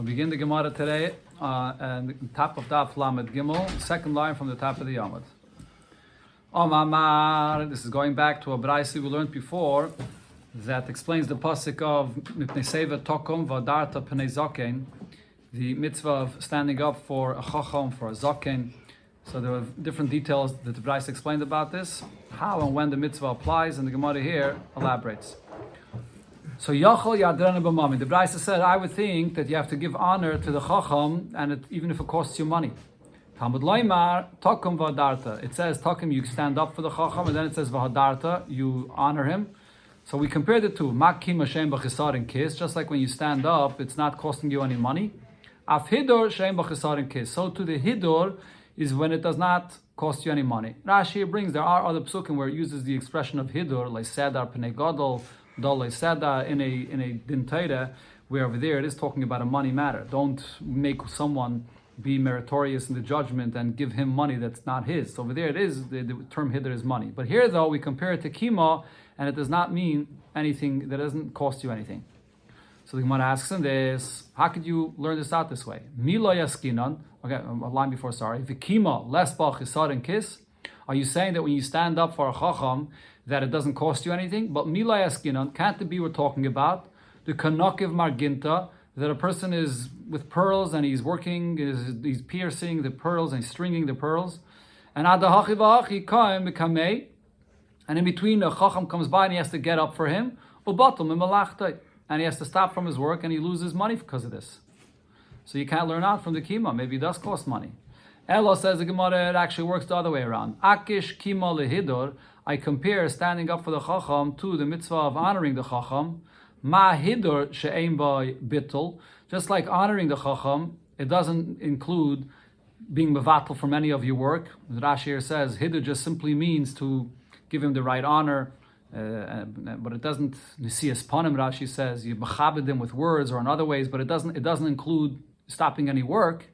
We begin the Gemara today and the top of Daf Lamed Gimel, second line from the top of the Yamud. Omamar, this is going back to a Braisi we learned before that explains the pasuk of Mipnei Seva Tokum V'Adarta Pnei Zaken, the mitzvah of standing up for a Chacham, for a Zaken. So there are different details that the Braisi explained about this, how and when the mitzvah applies, and the Gemara here elaborates. So Yachol Yadrena B'Mami. The Braisa said, I would think that you have to give honor to the Chacham, and even if it costs you money. Talmud Loimar Tokum V'Adarta. It says Tokum, you stand up for the Chacham, and then it says V'Adarta, you honor him. So we compared the two. Makim Hashem B'Chisarin Kis. Just like when you stand up, it's not costing you any money. Af Hidor Shem B'Chisarin Kis. So to the Hidor is when it does not cost you any money. Rashi brings, there are other psukim where it uses the expression of Hidor, like Sedar Pnei Gadol, Dole Seda in a Din Torah, where over there it is talking about a money matter. Don't make someone be meritorious in the judgment and give him money that's not his. So over there it is, the term Hidr is money. But here though, we compare it to Kima, and it does not mean anything, that doesn't cost you anything. So the Gemara asks him this, how could you learn this out this way? Milo Yaskinan, okay, a line before, sorry. Vikima, les bal chisar and kiss. Are you saying that when you stand up for a Chacham, that it doesn't cost you anything? But Mila Yaskinan, can't it be we're talking about the Kanokiv Marginta, that a person is with pearls and he's working, he's piercing the pearls and he's stringing the pearls. And Adahachi Vahachi Kaim Kamei, and in between a Chacham comes by and he has to get up for him, Ubatum Malachtai, and he has to stop from his work and he loses money because of this. So you can't learn out from the Kima, maybe it does cost money. Elo says the Gemara, it actually works the other way around. Akish Kima Lehidor, I compare standing up for the Chacham to the mitzvah of honoring the Chacham. Ma Hidor she'ein by bittul. Just like honoring the Chacham, it doesn't include being mevatel from any of your work. Rashi here says Hidor just simply means to give him the right honor, but it doesn't. Nisias panim, Rashi says you mechabed him with words or in other ways, but it doesn't include stopping any work.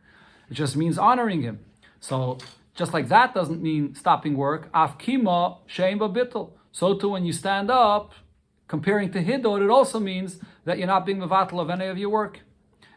It just means honoring him. So just like that doesn't mean stopping work. Af kima she'ein ba bittul. So too when you stand up, comparing to Hidor, it also means that you're not being mevatel of any of your work.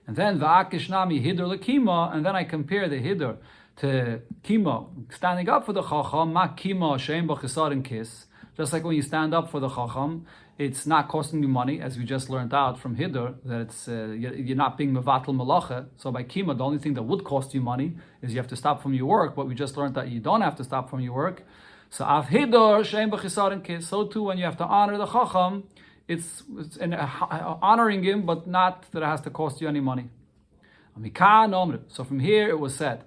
And then va'akish nami Hidor lekima, and then I compare the Hidor to Kima, standing up for the Chacham, ma Kima she'ein ba chisarin kis. Just like when you stand up for the Chacham, it's not costing you money, as we just learned out from Hidor, that it's you're not being mevatel malacha. So by Kima, the only thing that would cost you money is you have to stop from your work, but we just learned that you don't have to stop from your work. So Av Hidor she'ein b'chisarin kis. So too, when you have to honor the Chacham, it's honoring him, but not that it has to cost you any money. So from here it was said,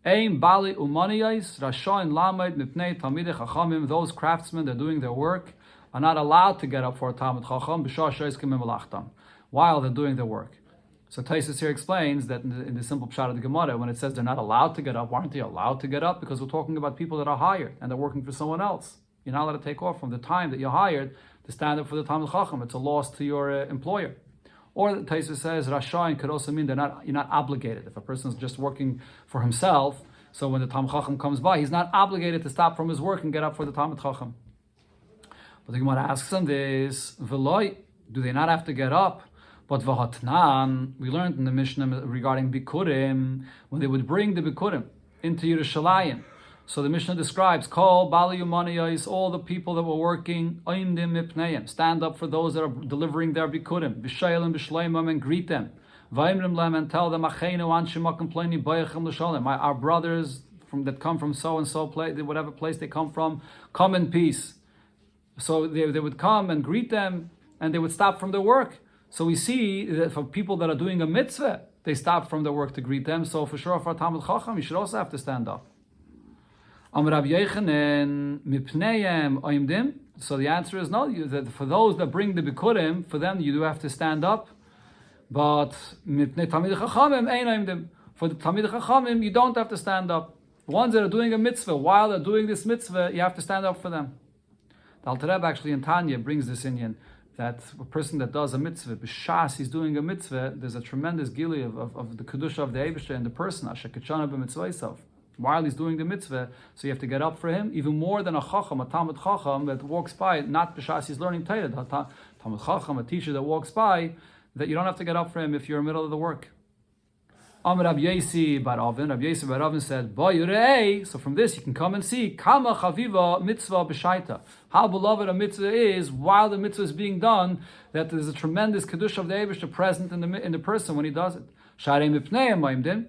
Ein bali umaniyais rashayin lamed mipnei talmidei chachamim. Those craftsmen that are doing their work are not allowed to get up for a Talmud Chacham b'shar she'iskim melachtam, while they're doing their work. So Taisus here explains that in the simple pshat of the Gemara, when it says they're not allowed to get up, why aren't they allowed to get up? Because we're talking about people that are hired and they're working for someone else. You're not allowed to take off from the time that you're hired to stand up for the Talmud Chacham. It's a loss to your employer. Or Taisus says Rashayin could also mean you're not obligated. If a person is just working for himself, so when the Talmud Chacham comes by, he's not obligated to stop from his work and get up for the Talmud Chacham. But the Gemara asks him this, V'loi, do they not have to get up? But v'hatnan, we learned in the Mishnah regarding Bikurim, when they would bring the Bikurim into Yerushalayim. So the Mishnah describes, Kol Bali Yumaniyos, all the people that were working, Oimdim Mipneim, stand up for those that are delivering their Bikurim, B'shaylim B'shleimam, and greet them. V'imrim lem, and tell them, Achenu Anshima Kompleni Bayachim L'shalem, our brothers that come from so and so place, whatever place they come from, come in peace. So they would come and greet them, and they would stop from their work. So we see that for people that are doing a mitzvah, they stop from their work to greet them. So for sure, for a Talmud Chacham, you should also have to stand up. Amar Rabbi Yochanan, mipneihem oimdim. So the answer is no. That for those that bring the bikurim, for them you do have to stand up. But mipnei Talmidei Chachamim ein oimdim. For the Talmidei Chachamim, you don't have to stand up. The ones that are doing a mitzvah, while they're doing this mitzvah, you have to stand up for them. The Alter Rebbe actually in Tanya brings this inyan, that a person that does a mitzvah, b'shas he's doing a mitzvah, there's a tremendous gili of the Kidushin of the Eibusher in the person, ashekachana b'mitzvah, while he's doing the mitzvah, so you have to get up for him, even more than a Chacham, a Talmud Chacham that walks by, not b'shas he's learning Torah, Talmud Chacham, a teacher that walks by, that you don't have to get up for him if you're in the middle of the work. Amar Rabbi Yesi bar Avin. Rabbi Yesi bar Avin said, "Boy, so from this you can come and see kama chaviva mitzvah b'shaita. How beloved a mitzvah is while the mitzvah is being done. That there's a tremendous kedusha of the Eibishter present in the person when he does it. Sharei mipnei ma'imdim.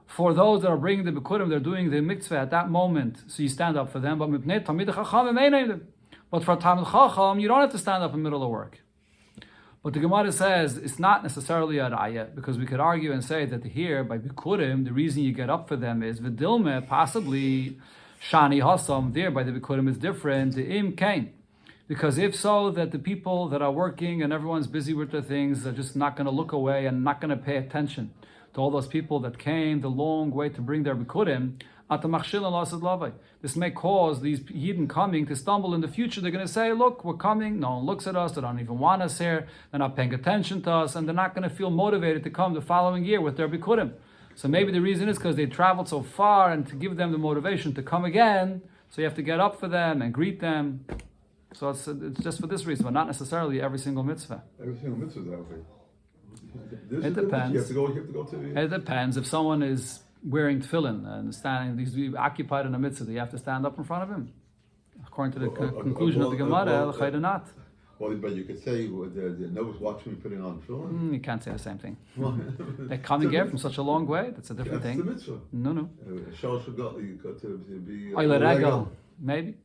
For those that are bringing the bikurim, they're doing the mitzvah at that moment, so you stand up for them. But mipnei tamid chachamim einayim. But for tamid chacham, you don't have to stand up in the middle of work." But the Gemara says it's not necessarily a raya, because we could argue and say that here by bikurim, the reason you get up for them is v'dilme, possibly shani hasam. There by the bikurim is different. The im kain, because if so, that the people that are working and everyone's busy with their things are just not going to look away and not going to pay attention to all those people that came the long way to bring their bikurim. This may cause these Yidden coming to stumble in the future. They're going to say, look, we're coming. No one looks at us. They don't even want us here. They're not paying attention to us. And they're not going to feel motivated to come the following year with their bikurim. So maybe the reason is because they traveled so far, and to give them the motivation to come again, so you have to get up for them and greet them. So it's just for this reason, but not necessarily every single mitzvah. Every single mitzvah is that way. It depends. You have to go to the... It depends. If someone is wearing tefillin and standing, he's occupied in a mitzvah, you have to stand up in front of him. According to the conclusion of the Gemara, not. Well, but you could say the nose watching me putting on tefillin. You can't say the same thing. They're coming here from such a long way. That's a different thing. That's the mitzvah. No. You got to be... Maybe.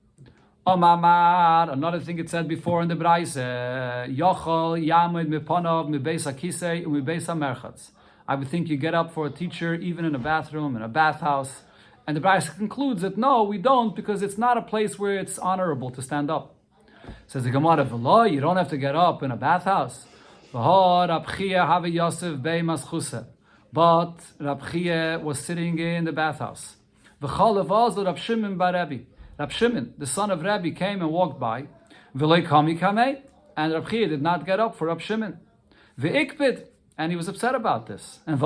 Another thing it said before in the Braise, Yochel Yamid Mipanav Mibeisa Kisei Mibeisa Merchatz. I would think you get up for a teacher even in a bathroom, in a bathhouse. And the Braise concludes that no, we don't, because it's not a place where it's honorable to stand up. Says the Gemara, V'lo, you don't have to get up in a bathhouse. But Rab Chia was sitting in the bathhouse. Rab Shimon bar Rebbe. Rab Shimon, the son of Rebbe, came and walked by. And Rab Chia did not get up for Rab Shimon. And he was upset about this. And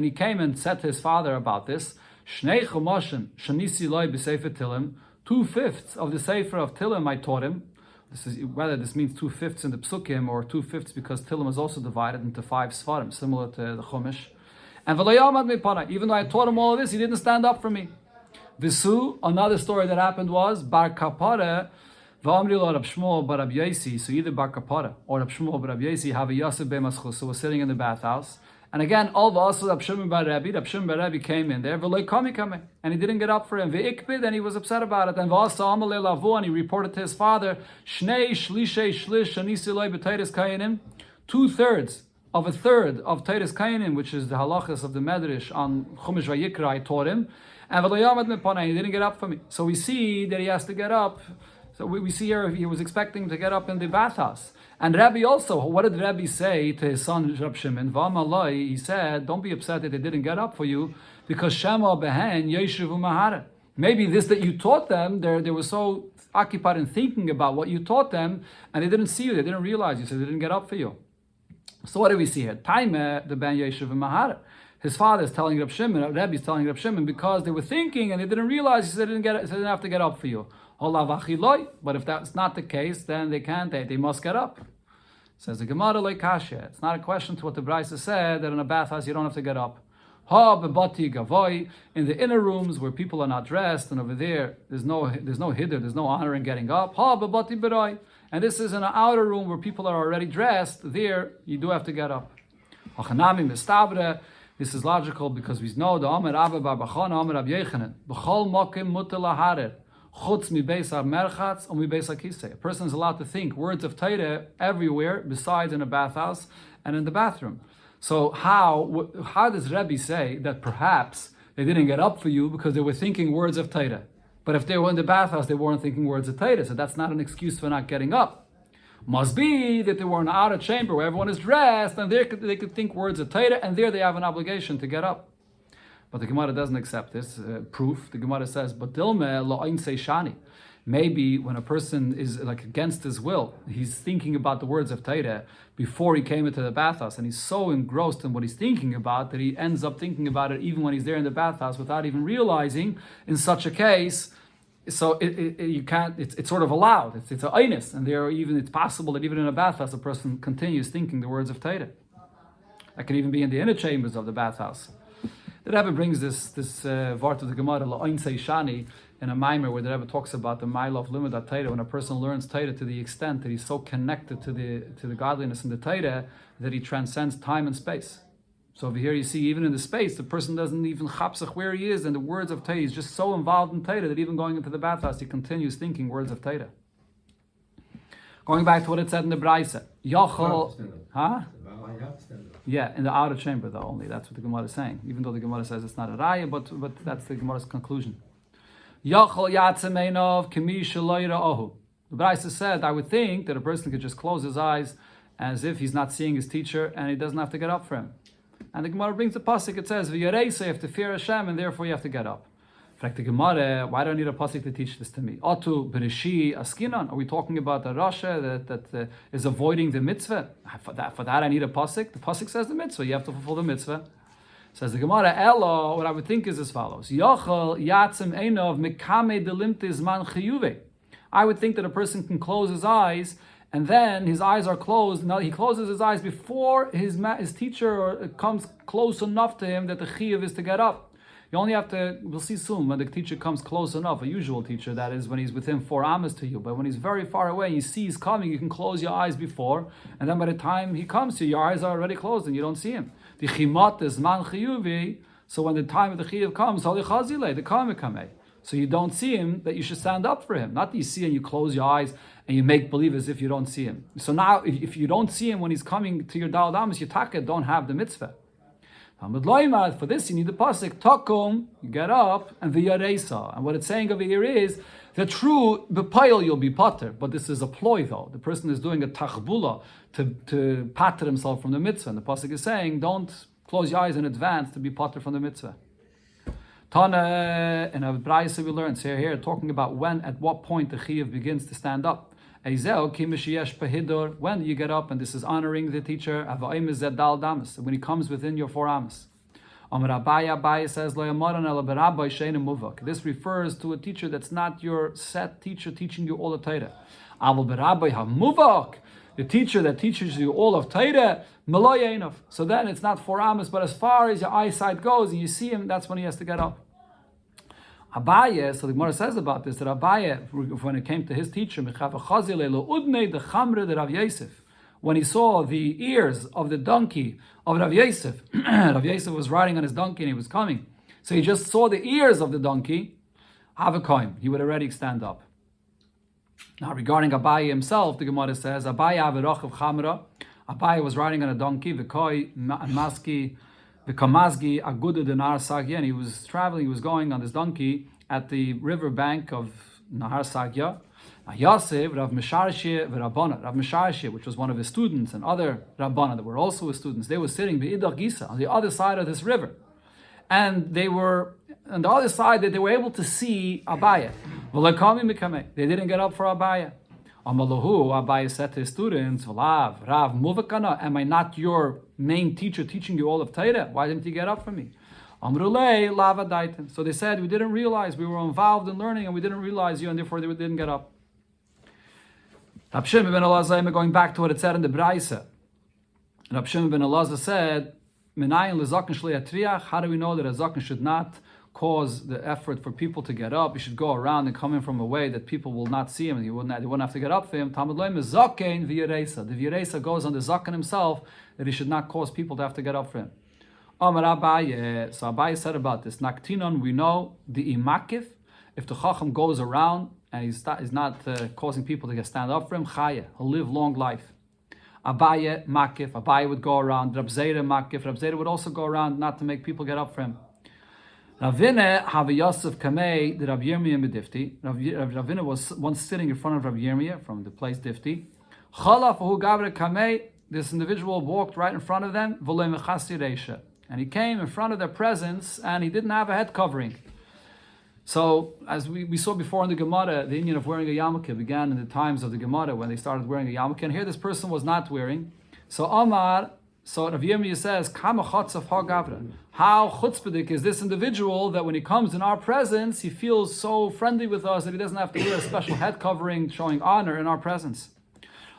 he came and said to his father about this. 2/5 of the Sefer of Tilim I taught him. This is whether this means 2/5 in the Psukim or 2/5 because Tilim is also divided into 5 Sfarim, similar to the Chumash. And even though I taught him all of this, he didn't stand up for me. Visu, another story that happened was Bar Kapara, V'amri lo Rab Shmuel bar Rab Yesi. So either Bar Kapara or Rab Shmuel bar Rab Yesi have a Yosef b'maschus. So was sitting in the bathhouse, and again all of us Rab Shimon bar Rebbe. Rab Shimon bar Rebbe came in there, and he didn't get up for him. V'ikbid, and he was upset about it. And v'asa amalei lavu, and he reported to his father, Shnei shlishei shlish anisi loy b'teiris kayanim, 2/3 of a third of Teiris Kayanim, which is the halachas of the Medrash on Chumash Vayikra, I taught him. And he didn't get up for me. So we see that he has to get up. So we see here he was expecting to get up in the bathhouse. And Rabbi also, what did Rabbi say to his son Rab Shimon? He said, don't be upset that they didn't get up for you, because Shema behen yeshivu mahara. Maybe this that you taught them, they were so occupied in thinking about what you taught them, and they didn't see you, they didn't realize you, so they didn't get up for you. So what do we see here? Taime the ben yeshivu mahara. His father is telling Rab Shimon, Rabbi is telling Rab Shimon, because they were thinking and they didn't realize, he said they didn't have to get up for you. But if that's not the case, then they must get up. Says the Gemara like Kasha. It's not a question to what the Braisa said, that in a bathhouse you don't have to get up. In the inner rooms where people are not dressed, and over there there's no hiddur, there's no honor in getting up. And this is in an outer room where people are already dressed. There you do have to get up. This is logical because we know the Amar Abba Bar Bachana Amar Rab Yechanan B'chol Mokim Mutar Laharer Chutz Mi Beis HaMerchatz or Mi Beis HaKisei. A person is allowed to think words of Torah everywhere besides in a bathhouse and in the bathroom. So how does Rebbe say that perhaps they didn't get up for you because they were thinking words of Torah? But if they were in the bathhouse, they weren't thinking words of Torah. So that's not an excuse for not getting up. Must be that they were in an outer chamber where everyone is dressed, and they could think words of Torah, and there they have an obligation to get up. But the Gemara doesn't accept this proof. The Gemara says, "But dilme la'ain shani." Maybe when a person is like against his will, he's thinking about the words of Torah before he came into the bathhouse, and he's so engrossed in what he's thinking about that he ends up thinking about it even when he's there in the bathhouse without even realizing. In such a case, so you can't. It's sort of allowed. It's an einus, and it's possible that even in a bathhouse a person continues thinking the words of Torah. That can even be in the inner chambers of the bathhouse. The Rebbe brings this vart of the Gemara, La'oin Shani, in a mimer where the Rebbe talks about the mile of limud Torah, when a person learns Torah to the extent that he's so connected to the godliness in the Torah that he transcends time and space. So over here you see, even in the space, the person doesn't even chapsach where he is, and the words of Torah, he's just so involved in Torah that even going into the bathhouse, he continues thinking words of Torah. Going back to what it said in the Braisa, Yochel, Yeah, in the outer chamber though only. That's what the Gemara is saying. Even though the Gemara says it's not a raya, but that's the Gemara's conclusion. Yochel yatzemeinov kemi shelo ohu. The Braisa said, I would think that a person could just close his eyes as if he's not seeing his teacher, and he doesn't have to get up for him. And the Gemara brings the pasuk. It says, "V'yareisa," you have to fear Hashem, and therefore you have to get up. In fact, the Gemara, why do I need a pasuk to teach this to me? Otu b'reshi askinan. Are we talking about the Rasha that is avoiding the mitzvah? For that I need a pasuk. The pasuk says the mitzvah. You have to fulfill the mitzvah. Says the Gemara, Elo, what I would think is as follows: Yochel yatzim einov mikame delimte zman chiyuve. I would think that a person can close his eyes, and then his eyes are closed. Now he closes his eyes before his teacher comes close enough to him that the chiyuv is to get up. You only have to, we'll see soon, when the teacher comes close enough, a usual teacher, that is when he's within 4 amas to you. But when he's very far away and you see he's coming, you can close your eyes before, and then by the time he comes to you, your eyes are already closed and you don't see him. The chimat is man chiyuvi, so when the time of the chiyuv comes, the kamekame. So you don't see him, that you should stand up for him. Not that you see and you close your eyes and you make believe as if you don't see him. So now, if you don't see him when he's coming to your dal damas, your taka don't have the mitzvah. For this you need the pasuk takum, you get up, and the yaresa. And what it's saying over here is the true bepayil you'll be pater, but this is a ploy though. The person is doing a tachbula to pater himself from the mitzvah. And the pasuk is saying, don't close your eyes in advance to be pater from the mitzvah. Tana in a brayse we learned here talking about at what point the chiyuv begins to stand up. When do you get up? And this is honoring the teacher. When he comes within your 4 amas. Abaye says, this refers to a teacher that's not your set teacher teaching you all of Torah. The teacher that teaches you all of Torah, so then it's not 4 amas, but as far as your eyesight goes and you see him, that's when he has to get up. Abaye, so the Gemara says about this, that Abaye, when it came to his teacher, when he saw the ears of the donkey of Rav Yosef, Rav Yosef was riding on his donkey and he was coming. So he just saw the ears of the donkey, he would already stand up. Now regarding Abaye himself, the Gemara says, Abaye was riding on a donkey, the Kamazgi Aguda Nahar Sagya, and he was traveling, he was going on this donkey at the river bank of Nahar Sagya. Yosef, Rav Misharsheh, Rabbana. Rav Misharsheh, which was one of his students, and other Rabbana that were also his students, they were sitting Be'idach Gisa, on the other side of this river. And they were on the other side that they were able to see Abaye. They didn't get up for Abaye. Amalahu, Abaye said to his students, Rav Muvakana, am I not your main teacher teaching you all of Torah? Why didn't you get up for me? Amrulei lava daitin. So they said, we didn't realize, we were involved in learning and we didn't realize you, and therefore they didn't get up. Rab Shimon ben Elazar, going back to what it said in the Braisa. Rab Shimon ben Elazar said, Menayin lezaken shlei atriach. How do we know that a zaken should not cause the effort for people to get up? You should go around and come in from a way that people will not see him and they wouldn't have to get up for him. Talmud loim is zaken v'yeresa. The v'yeresa goes on the zaken himself, that he should not cause people to have to get up for him. Amar Abaye, so Abaye said about this, Naktinon, we know the imakif, if the chacham goes around and he's not causing people to stand up for him, chaya, he'll live long life. Abaye makif, Abaye would go around. Rab Zera makif, Rab Zera would also go around not to make people get up for him. Ravina have Yosef Kamei, the Rab Yirmiyah Medifti. Ravina was once sitting in front of Rab Yirmiyah from the place Difti. Chalaf hu gavre Kamei, this individual walked right in front of them, v'lo mechasi reisha. And he came in front of their presence and he didn't have a head covering. So, as we saw before in the Gemara, the Indian of wearing a yarmulke began in the times of the Gemara when they started wearing a yarmulke. And here this person was not wearing. So Rav Yirmiyah says, Kama chotzav ha-gavra. How chutzpahdik is this individual that when he comes in our presence, he feels so friendly with us that he doesn't have to wear a special head covering showing honor in our presence.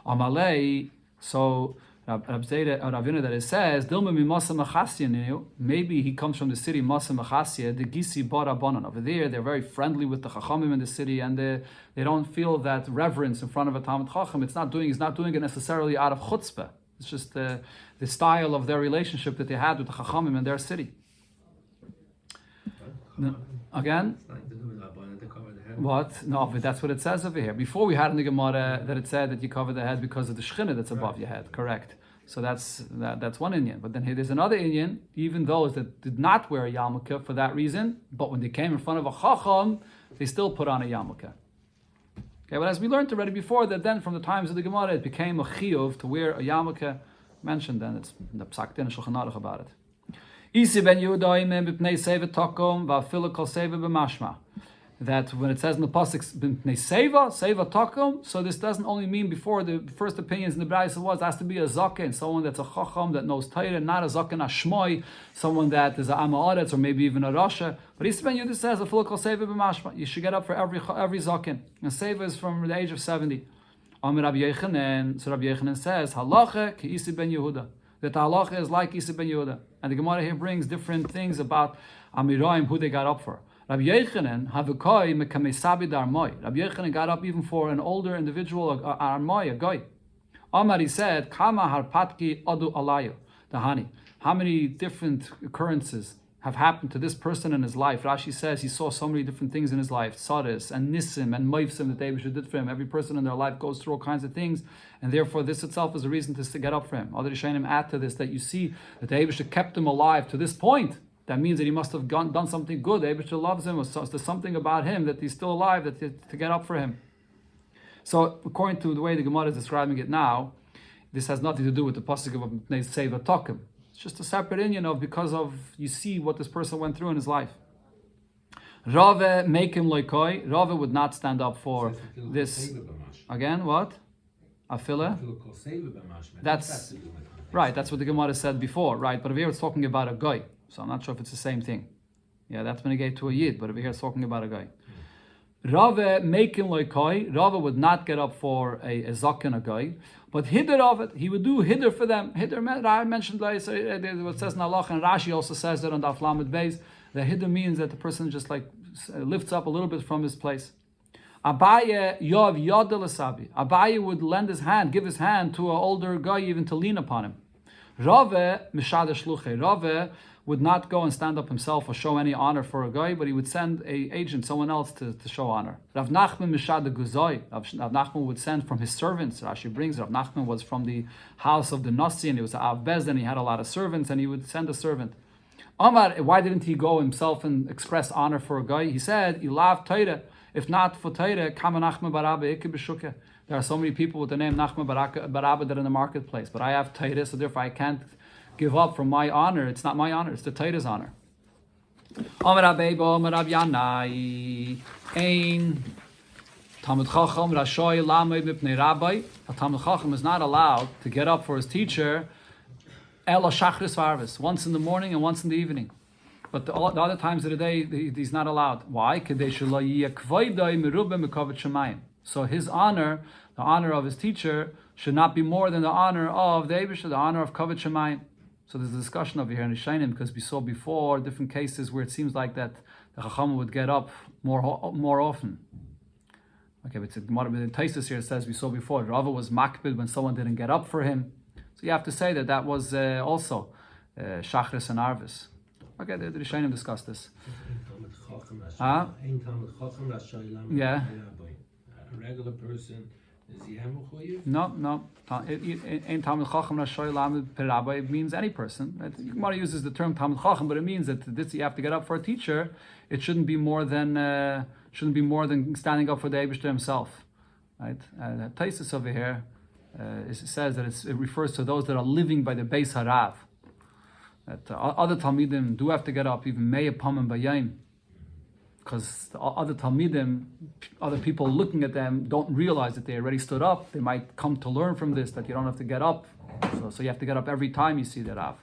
Amalei, so Ravina that it says, Dilma mimasa machasya, maybe he comes from the city Masa Machasya, the Gisi Barabanan. Over there, they're very friendly with the Chachamim in the city, and they don't feel that reverence in front of a Talmid Chacham. He's not doing it necessarily out of chutzpah. It's just the style of their relationship that they had with the Chachamim in their city. Again? What? No, but that's what it says over here. Before we had in the Gemara that it said that you cover the head because of the shechina that's above your head. Correct. So that's one Inyan. But then here there's another Inyan, even those that did not wear a yarmulke for that reason, but when they came in front of a chacham, they still put on a yarmulke. Okay, but as we learned already before, that then from the times of the Gemara, it became a chiyuv to wear a yarmulke. Mentioned then, it's in the Psak Din Shulchan Aruch about it. Isi ben Yehuda b'pnei seva takom va'afilu kol seva b'mashma. That when it says in the pasuk seva takum, so this doesn't only mean before the first opinions in the Braisa was it has to be a zaken, someone that's a chacham that knows Torah, not a zaken ashmoy, someone that is a amaretz or maybe even a rasha. But Yisrael Yudah says a full kol seva b'mashma. You should get up for every zaken, and seva is from the age of 70. Amir Rabbi Yechanan, so Rabbi Yechanan says halacha ki Isi ben Yehuda. That the halacha is like Isi ben Yehuda, and the Gemara here brings different things about Amiraim who they got up for. Rabbi Yechanan havukoi mekamesabi darmoi. Rabbi Yechanan got up even for an older individual, armoi, a guy. Amar, he said, Kama harpatki adu alayu. Dahani. How many different occurrences have happened to this person in his life? Rashi says he saw so many different things in his life, tzaris and nisim and moivsim that David did for him. Every person in their life goes through all kinds of things, and therefore this itself is a reason to get up for him. Other Rishonim add to this that you see that David kept him alive to this point. That means that he must have done something good. The Eibusher loves him, or there's something about him that he's still alive to get up for him. So, according to the way the Gemara is describing it now, this has nothing to do with the pasuk of Bnei Seva Tokim. It's just a separate Inyan of because of you see what this person went through in his life. Rave make him loikoi. Rave would not stand up for this. Again, what? Afila? That's right. That's what the Gemara said before, right? But over here it's talking about a guy. So I'm not sure if it's the same thing. Yeah, that's when he gave to a yid, but over here it's talking about a guy. Rave making loikoi. Rave would not get up for a zaken, a guy, but hidder of it, he would do hidder for them. Hidder, I mentioned what says in Allah, and Rashi also says that on the Aflamed Beis. The hidder means that the person just like lifts up a little bit from his place. Abaye yov yodel asabi. Abaye would lend his hand, give his hand to an older guy, even to lean upon him. Rave mishad shluche. Rave would not go and stand up himself or show any honor for a guy, but he would send an agent, someone else, to show honor. Rav Nachman mishad guzoi. Rav Nachman would send from his servants. Rashi brings Rav Nachman was from the house of the Nasi, and he was an Av Bez, and he had a lot of servants, and he would send a servant. Amar, why didn't he go himself and express honor for a guy? He said, Ilav Teire. If not for Teire, Kama Nachman Barabe Ikke B'Shuke. There are so many people with the name Nachman Barabe that are in the marketplace, but I have Teire, so therefore I can't give up from my honor. It's not my honor, it's the Teire's honor. Amar Abeibo, Amar Rab Yanai, Ein Talmud Chacham Rashoy Lamed Mipnei Rabbi. A Talmud Chacham is not allowed to get up for his teacher Ela Shachris Varvis, once in the morning and once in the evening. But the other times of the day, he's not allowed. Why? So his honor, the honor of his teacher, should not be more than the honor of the Eibusher, the honor of Kavod Shemayim. So there's a discussion over here in Rishonim, because we saw before different cases where it seems like that the Chacham would get up more often. Okay, but the Gemara in Taisus here says we saw before Rava was makbid when someone didn't get up for him. So you have to say that was also Shachris and Arvis. Okay, the Rishonim discussed this. Yeah. A regular person, is he Hamuchoyev? No. Ein Talmud Chacham Rashoy Lamed Perabba, it means any person. Gemara uses the term Talmud Chacham, but it means that this you have to get up for a teacher. It shouldn't be more than standing up for the Eibusher himself. Right? Taisus over here says that it refers to those that are living by the Beis Harav. That other Talmidim do have to get up, even Me'eh Pamim Bayayim. Because the other Talmidim, other people looking at them don't realize that they already stood up. They might come to learn from this, that you don't have to get up. So you have to get up every time you see the Rav.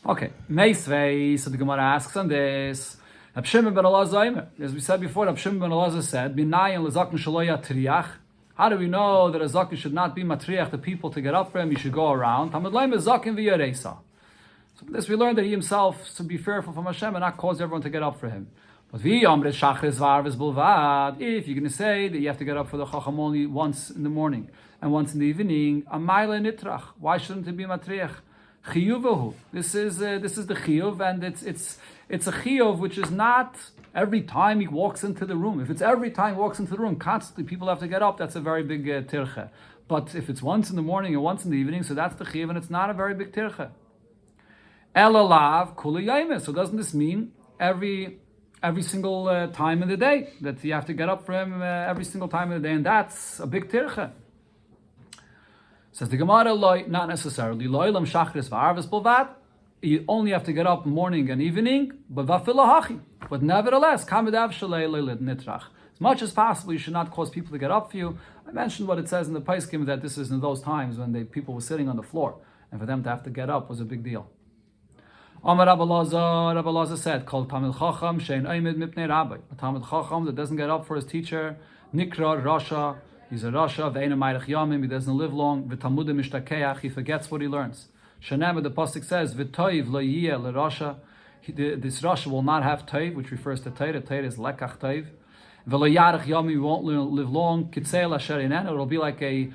Okay, Meisvei, so the Gemara asks on this. Rab Shimon ben Elazar, as we said before, Rab Shimon ben Elazar said, B'nayin l'zakn shelo yatriach, How do we know that a zaken should not be matriach the people to get up for him? He should go around. Talmud Laim is zaken v'yaresa. So from this we learned that he himself should be fearful from Hashem and not cause everyone to get up for him. But if you're going to say that you have to get up for the chacham only once in the morning and once in the evening, a maila nitrach. Why shouldn't it be matriach? Chiyuvahu. This is the chiyuv, and it's a chiyuv which is not every time he walks into the room. If it's every time he walks into the room, constantly people have to get up, that's a very big tirche. But if it's once in the morning and once in the evening, so that's the chiyuv, and it's not a very big tirche. Elalav kula yaimes. So doesn't this mean every single time in the day that you have to get up for him every single time in the day, and that's a big tirche? Says the Gemara, not necessarily. Loilam shachris v'arvis bulvat. You only have to get up morning and evening, but vafilahachi. But nevertheless, kamidav shalei nitrach. As much as possible, you should not cause people to get up for you. I mentioned what it says in the Paiskim, that this is in those times when people were sitting on the floor, and for them to have to get up was a big deal. Amar Rabbi Lazar said, "Kol Talmid Chacham shein oimid mipnei Rabbi." A Talmid Chacham that doesn't get up for his teacher, nikra rasha. He's a rasha. Ve'ena ma'irach yamim. He doesn't live long. V'talmudim mishtakeach. He forgets what he learns. Shanema, the pasuk says, "V'toiv lo yiyeh l'rasha." This rasha will not have toiv, which refers to toiv. Toiv is lekach toiv. V'lo yarach yamim. He won't live long. Kitzeil asher inenu. It will be like a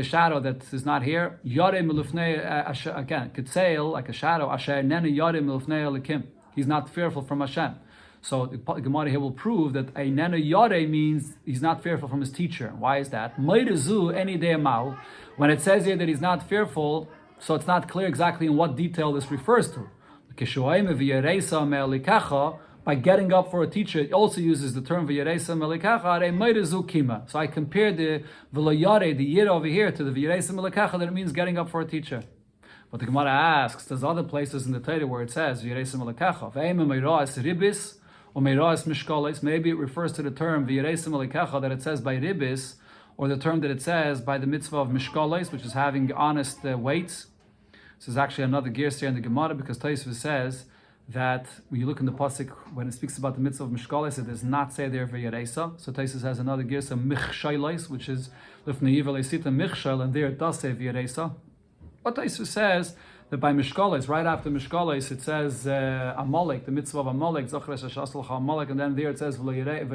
shadow that is not here. Yare milufnei again. Kitzeil, like a shadow. Asher inenu yare milufnei elikim. He's not fearful from Hashem. So the Gemara here will prove that a nenu yare means he's not fearful from his teacher. Why is that? Meirezu any day mau. When it says here that he's not fearful, so it's not clear exactly in what detail this refers to. By getting up for a teacher, it also uses the term v'yaresa melikacha meirezu kima. So I compared the v'layare, the yir over here, to the v'yaresa melikacha, that it means getting up for a teacher. But the Gemara asks, there's other places in the Torah where it says v'yaresa melikacha ve'ema meiras ribis. Maybe it refers to the term v'yaresa melikacha that it says by ribis, or the term that it says by the mitzvah of mishkales, which is having honest weights. This is actually another gear here in the Gemara, because Tosfos says that when you look in the pasuk when it speaks about the mitzvah of mishkales, it does not say there v'yaresa. So Tosfos has another gear, michshailes, which is lifnei yivel esita michshal, and there it does say v'yaresa. But Tosfos says that by Mishkales, right after Mishkales, it says Amalek, the mitzvah of Amalek, Zochres Hashaslach Amalek, and then there it says V'layare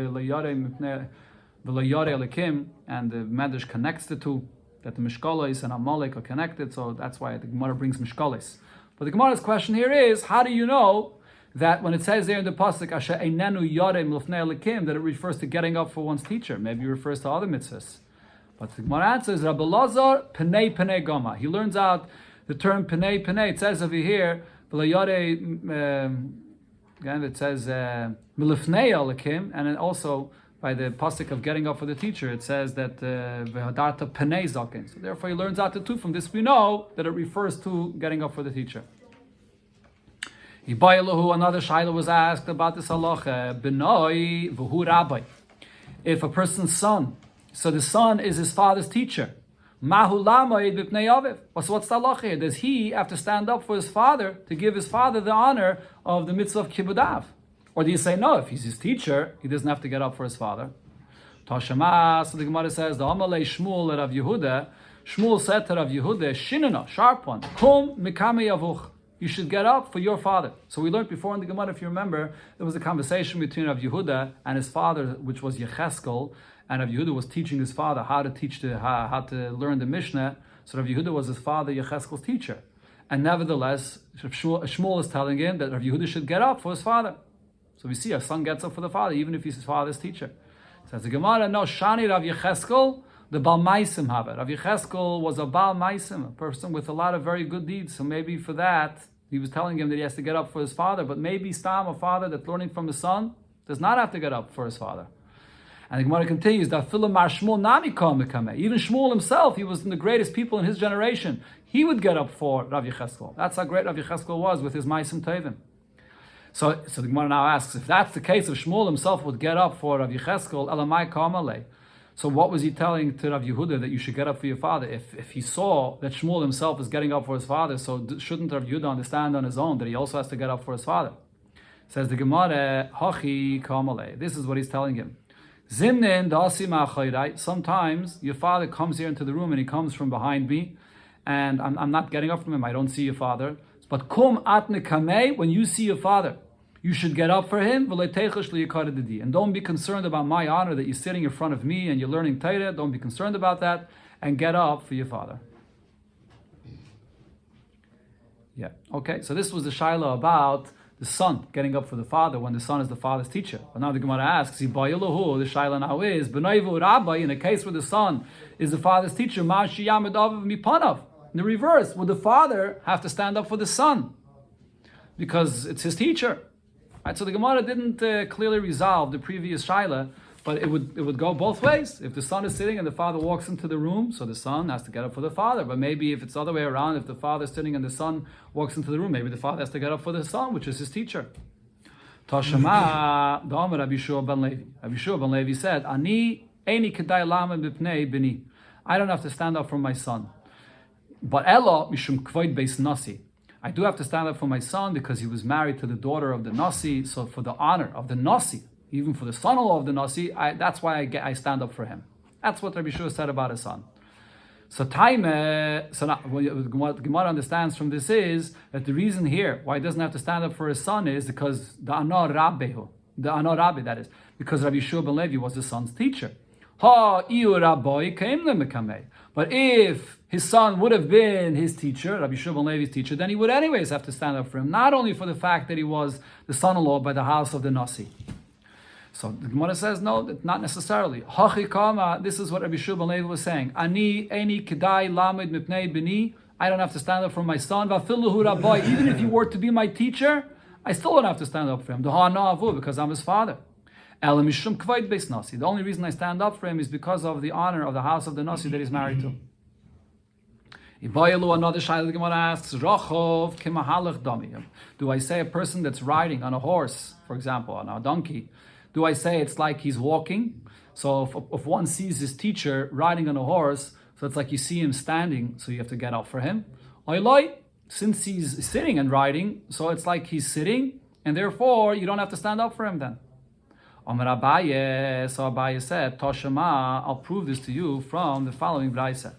Elikim, and the Medrash connects the two, that the Mishkales and Amalek are connected, so that's why the Gemara brings Mishkales. But the Gemara's question here is, how do you know that when it says there in the pasuk Asher Einenu Yare Milfnei Elikim, that it refers to getting up for one's teacher? Maybe it refers to other mitzvahs. But the Gemara answers, Rabbi Lazar Penei Penei Goma. He learns out the term Penei Penei. It says over here, again it says Milifnei Elikim, and then also by the pasuk of getting up for the teacher, it says that Vehadarta Penei Zaken. So therefore he learns out the two. From this we know that it refers to getting up for the teacher. Another shaila was asked about this halacha. Benoi v'hu rabbi. If a person's son, so the son is his father's teacher. Mahu lamoid b'pnei aviv. So what's the halacha here? Does he have to stand up for his father to give his father the honor of the mitzvah of kibudav? Or do you say no? If he's his teacher, he doesn't have to get up for his father. Tashema. So the Gemara says the Amalei Shmuel Rav Yehuda. Shmuel said to Rav Yehuda, Shinana, sharp one. Kum mikame yavuch. You should get up for your father. So we learned before in the Gemara, if you remember, there was a conversation between Rav Yehuda and his father, which was Yecheskel, and Rav Yehuda was teaching his father how to learn the Mishnah. So Rav Yehuda was his father Yecheskel's teacher. And nevertheless, Shmuel is telling him that Rav Yehuda should get up for his father. So we see a son gets up for the father, even if he's his father's teacher. Says the Gemara, no, Shani Rav Yecheskel, the Baal Maisim have it. Rav Yecheskel was a Baal Maisim, a person with a lot of very good deeds. So maybe for that, he was telling him that he has to get up for his father, but maybe Stam, a father that's learning from his son, does not have to get up for his father. And the Gemara continues that even Shmuel himself, he was the greatest people in his generation. He would get up for Rav Yecheskel. That's how great Rav Yecheskel was with his Maisim Tovim. So the Gemara now asks, if that's the case, if Shmuel himself would get up for Rav Yecheskel, Elamai Kamalei. So what was he telling to Rav Yehuda that you should get up for your father? If he saw that Shmuel himself is getting up for his father, so shouldn't Rav Yehuda understand on his own that he also has to get up for his father? Says the Gemara, Hachi Kamalei. This is what he's telling him. Zimnin da'asima achayrai. Sometimes your father comes here into the room and he comes from behind me, and I'm not getting up from him. I don't see your father. But kum atne kamei, when you see your father, you should get up for him. And don't be concerned about my honor that you're sitting in front of me and you're learning Torah. Don't be concerned about that, and get up for your father. Yeah. Okay. So this was the shaila about the son getting up for the father when the son is the father's teacher. But now the Gemara asks, the shaila now is, in a case where the son is the father's teacher, in the reverse, would the father have to stand up for the son? Because it's his teacher. Right? So the Gemara didn't clearly resolve the previous shaila, but it would go both ways. If the son is sitting and the father walks into the room, so the son has to get up for the father. But maybe if it's the other way around, if the father is sitting and the son walks into the room, maybe the father has to get up for the son, which is his teacher. Tashama, the Amar Rabbi Shua ben Levi. Rabbi Shua ben Levi said, Ani eini kedai lama b'pnei bini. I don't have to stand up for my son. But Ella mishum kvoid beis nasi. I do have to stand up for my son because he was married to the daughter of the nasi. So for the honor of the nasi, even for the son-in-law of the nasi, that's why I stand up for him. That's what Rabbi Shua said about his son. So what Gemara understands from this is that the reason here why he doesn't have to stand up for his son is because the Anor Rabbi, that is, because Rabbi Shua ben Levi was the son's teacher. But if his son would have been his teacher, Rabbi Shua ben Levi's teacher, then he would anyways have to stand up for him, not only for the fact that he was the son-in-law by the house of the nasi. So the Gemara says, no, not necessarily. This is what Rabbi Shua ben Levi was saying. Ani eni kedai lamed mipnei bini. I don't have to stand up for my son. Even if he were to be my teacher, I still don't have to stand up for him. Because I'm his father. The only reason I stand up for him is because of the honor of the house of the nasi that he's married to. Another shayla the Gemara asks, do I say a person that's riding on a horse, for example, on a donkey, do I say it's like he's walking? So if one sees his teacher riding on a horse, so it's like you see him standing, so you have to get up for him. Since he's sitting and riding, so it's like he's sitting, and therefore you don't have to stand up for him then. Amar Abaye, so Abaye said, Toshama, I'll prove this to you from the following brayse.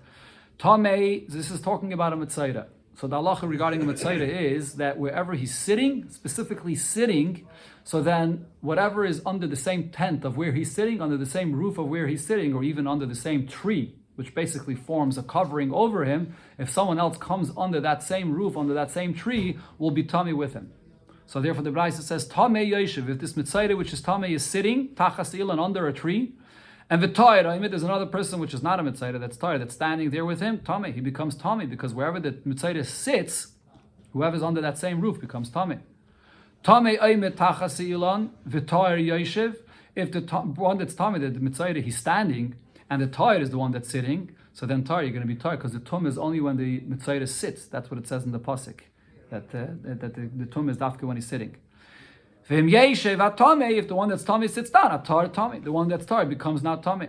Tomei, this is talking about a Mitzayra. So the halacha regarding a Mitzayra is that wherever he's sitting, specifically sitting, so then whatever is under the same tent of where he's sitting, under the same roof of where he's sitting, or even under the same tree, which basically forms a covering over him, if someone else comes under that same roof, under that same tree, will be tummy with him. So therefore the Brayse says, Tamei Yeshiv, if this Mitzayra, which is Tamei, is sitting, Tachas Ilan, under a tree, and V'Toyer, there's another person which is not a Mitzayra, that's Toyer, that's standing there with him, Tamei, he becomes Tamei, because wherever the Mitzayra sits, whoever's under that same roof becomes Tamei. Tamei Aymet Tachas Ilan, V'Toyer Yeshiv, if the one that's Tamei, the Mitzayra, he's standing, and the Toyer is the one that's sitting, so then Toyer, you're going to be Toyer, because the Tum is only when the Mitzayra sits, that's what it says in the Pasuk. That the tum is dafka when he's sitting. If the one that's tummy sits down, atar tummy. The one that's tar becomes not tummy.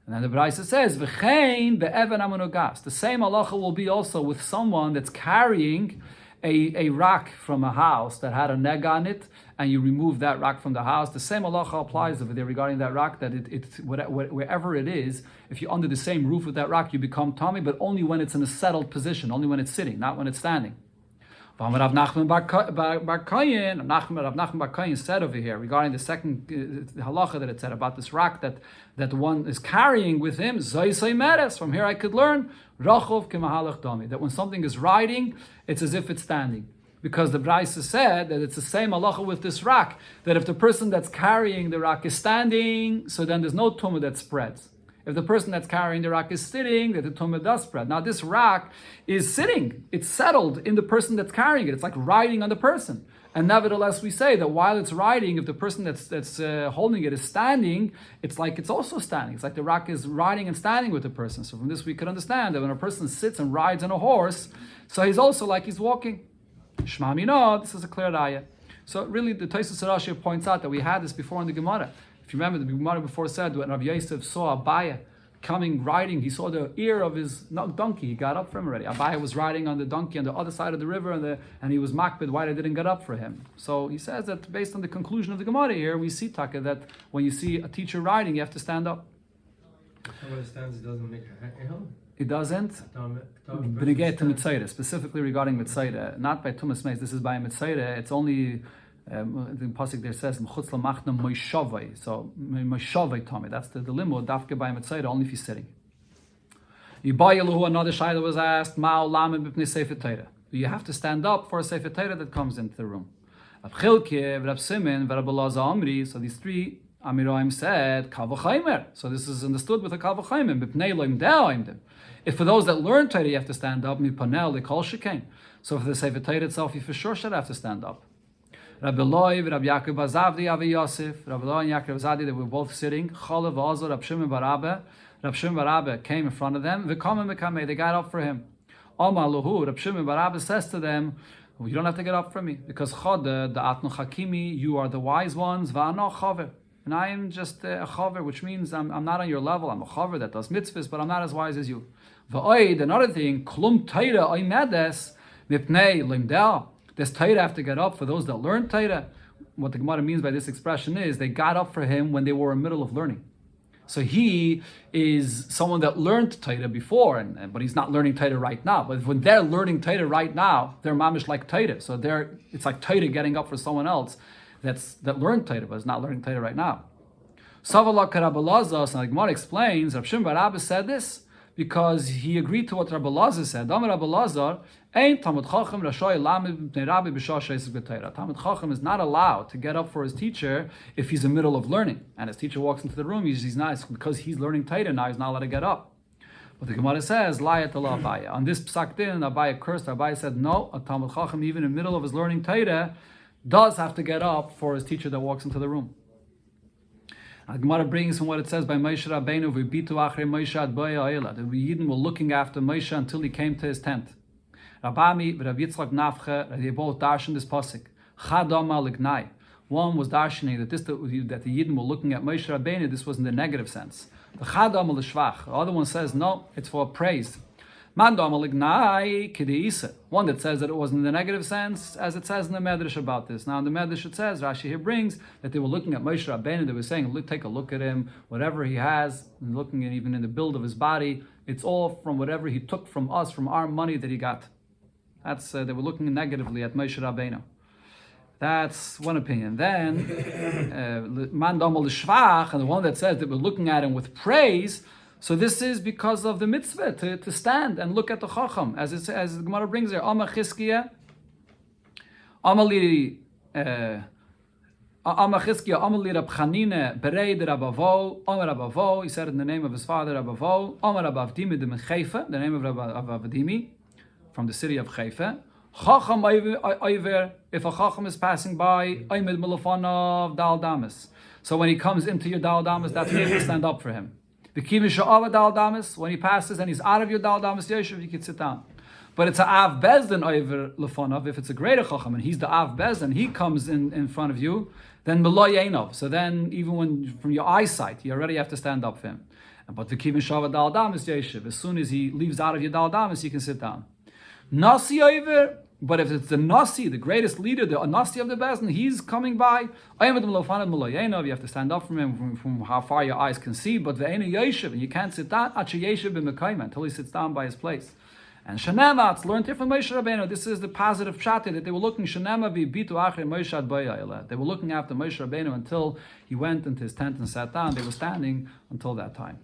And then the Brayse says, "V'chein be'evan amonogas." The same halacha will be also with someone that's carrying a rock from a house that had a neg on it, and you remove that rock from the house. The same halacha applies over there regarding that rock. That wherever it is, if you're under the same roof with that rock, you become tummy, but only when it's in a settled position, only when it's sitting, not when it's standing. Rav Nachman bar Koyin said over here regarding the second halacha that it said about this rock that one is carrying with him. From here I could learn that when something is riding, it's as if it's standing. Because the Brayse said that it's the same halacha with this rock, that if the person that's carrying the rock is standing, so then there's no tumah that spreads. If the person that's carrying the rock is sitting, that the tumah does spread. Now this rock is sitting. It's settled in the person that's carrying it. It's like riding on the person. And nevertheless, we say that while it's riding, if the person that's holding it is standing, it's like it's also standing. It's like the rock is riding and standing with the person. So from this we could understand that when a person sits and rides on a horse, so he's also like he's walking. Shma Mino, this is a clear ayah. So really the Tosfos Rashi points out that we had this before in the Gemara. If you remember, the Gemara before said when Rav Yosef saw Abaye coming riding. He saw the ear of his donkey. He got up for him already. Abaye was riding on the donkey on the other side of the river, and he was makbid why they didn't get up for him. So he says that based on the conclusion of the Gemara here, we see Taka that when you see a teacher riding, you have to stand up. Somebody stands, it doesn't make a hill. It doesn't. Benegay to Mitzayre, specifically regarding Mitzayre, not by Tumas Meis. This is by Mitzayre. It's only the pasuk there says Mechutz Lamachna Moishavai. So Moishavai Tommy. That's the limud dafke by Mitzayre only if he's sitting. Yibayaluhu, another shayla was asked. Ma'o lamed b'pnei Sefer Torah. You have to stand up for a Sefer Torah that comes into the room. Rab Chilke, Rab Simen, Rab Elazar Amri. So these three Amiroim said Kal v'chaimer. So this is understood with a Kal v'chaimer. B'pnei loim de'oimdim. If for those that learn Torah you have to stand up, mipanel lekol shekain. So for the Sefer Torah itself, you for sure should have to stand up. Rabbi Eloi, Rabbi Yaakov Azavdi, Avi Yosef, Rabbi Eloi and Yaakov Azavdi, they were both sitting. Cholav Azor, Rab Shimon bar Abba. Rab Shimon bar Abba came in front of them. V'kameh mekame, they got up for him. Omar Luhu, Rab Shimon bar Abba says to them, well, you don't have to get up for me because Chod, the Atnu Hakimi, you are the wise ones. Va'ano chaver. And I am just a chaver, which means I'm not on your level. I'm a chaver that does mitzvahs, but I'm not as wise as you. V'oid, another thing, klum Torah oimedes mipnei limdeh. This Torah have to get up for those that learn Torah. What the Gemara means by this expression is they got up for him when they were in the middle of learning. So he is someone that learned Torah before, but he's not learning Torah right now. But when they're learning Torah right now, they're mamish like Torah. So it's like Torah getting up for someone else that learned Torah but is not learning Torah right now. Savalak Rabbi Elazar, so the Gemara explains, Rab Shimon bar Abba said this because he agreed to what Rabbi Elazar said. Amar Rabbi Elazar, Ein Talmud Chacham Rashoy Lamed B'nei Rabbi B'shah Sheisik B'Torah. Talmud Chacham is not allowed to get up for his teacher if he's in the middle of learning, and his teacher walks into the room. He's not, because he's learning Torah now. He's not allowed to get up. But the Gemara says, Layat Allah Abaya. On this psak din, Abaya cursed. Abaya said, no, a Talmud Chacham, even in the middle of his learning Torah, does have to get up for his teacher that walks into the room. The Gemara brings from what it says by Moshe Rabbeinu, "V'bitu achrei Moshe ad boya ha'ela." The Yidden were looking after Moshe until he came to his tent. Rabami v'Rav Yitzchak Nafche, they both darshan this pasuk. Chadama lignai. One was darshaning that the Yidden were looking at Moshe Rabbeinu. This was in the negative sense. The Chadama l'shvach. The other one says no, it's for praise. One that says that it was in the negative sense, as it says in the Medrash about this. Now in the Medrash it says, Rashi here brings, that they were looking at Moshe Rabbeinu, they were saying, look, take a look at him, whatever he has, and looking at even in the build of his body, it's all from whatever he took from us, from our money that he got. That's they were looking negatively at Moshe Rabbeinu. That's one opinion. Then, Man Damal Shvach, and the one that says that we're looking at him with praise, so this is because of the mitzvah to stand and look at the Chacham, as the Gemara brings there. Amar Chizkiya, Amali Rab Chanine Bereid Rabavo, Amar Rabavo. He said in the name of his father Rabavo. Amar Rabavdimi de Chayfa, the name of Rabavdimi from the city of Chayfa. Chacham Oiver, if a Chacham is passing by, Oimid Milafanav Dal Damas. So when he comes into your Dal Damas, that's you to stand up for him. The Kivisha Dal Damas, when he passes and he's out of your Dal Damas Yeshiv, you can sit down. But it's a Av Bezdin over Lefonov. If it's a greater Chacham and he's the Av Bezdin, he comes in front of you, then Meloy Einov. So then, even when from your eyesight, you already have to stand up for him. But the Kivisha Dal Damas Yeshiv, as soon as he leaves out of your Dal Damas, you can sit down. Nasi over. But if it's the Nasi, the greatest leader, the Nasi of the Bezdin, he's coming by, you have to stand up from him from how far your eyes can see, but and you can't sit down until he sits down by his place. And Shanema, it's learned here from Moshe Rabbeinu. This is the positive shati that they were looking. Shanema bitu achre Moshe ad bayayla. They were looking after Moshe Rabbeinu until he went into his tent and sat down. They were standing until that time.